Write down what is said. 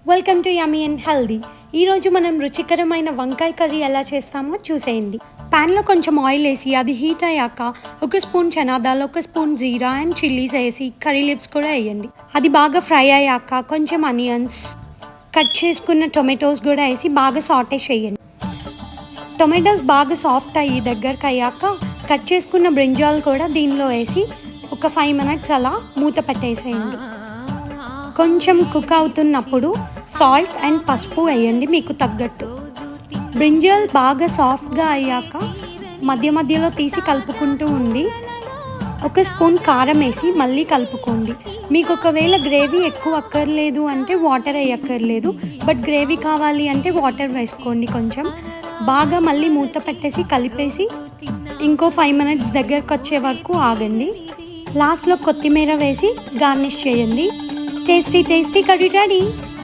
Welcome to yummy and healthy. ఈరోజు మనం రుచికరమైన వంకాయ కర్రీ ఎలా చేస్తామో చూసేయండి. ప్యాన్లో కొంచెం ఆయిల్ వేసి అది హీట్ అయ్యాక ఒక స్పూన్ చనాదాలు, ఒక స్పూన్ జీరా అండ్ చిల్లీస్ వేసి కర్రీ లీవ్స్ కూడా వేయండి. అది బాగా ఫ్రై అయ్యాక కొంచెం ఆనియన్స్, కట్ చేసుకున్న టొమాటోస్ కూడా వేసి బాగా సాటే చేయండి. టొమాటోస్ బాగా సాఫ్ట్ అయ్యి దగ్గరకు అయ్యాక కట్ చేసుకున్న బ్రింజాల్ కూడా దీనిలో వేసి ఒక 5 minutes అలా మూత పెట్టేసేయండి. కొంచెం కుక్ అవుతున్నప్పుడు సాల్ట్ అండ్ పసుపు వేయండి మీకు తగ్గట్టు. బ్రింజల్ బాగా సాఫ్ట్గా అయ్యాక మధ్య మధ్యలో తీసి కలుపుకుంటూ ఉండి ఒక స్పూన్ కారం వేసి మళ్ళీ కలుపుకోండి. మీకు ఒకవేళ గ్రేవీ ఎక్కువ అక్కర్లేదు అంటే వాటర్ వేయక్కర్లేదు, బట్ గ్రేవీ కావాలి అంటే వాటర్ వేసుకోండి. కొంచెం బాగా మళ్ళీ మూత పెట్టేసి కలిపేసి ఇంకో 5 minutes దగ్గరకు వచ్చే వరకు ఆగండి. లాస్ట్లో కొత్తిమీర వేసి గార్నిష్ చేయండి. Tasty tasty curry ready.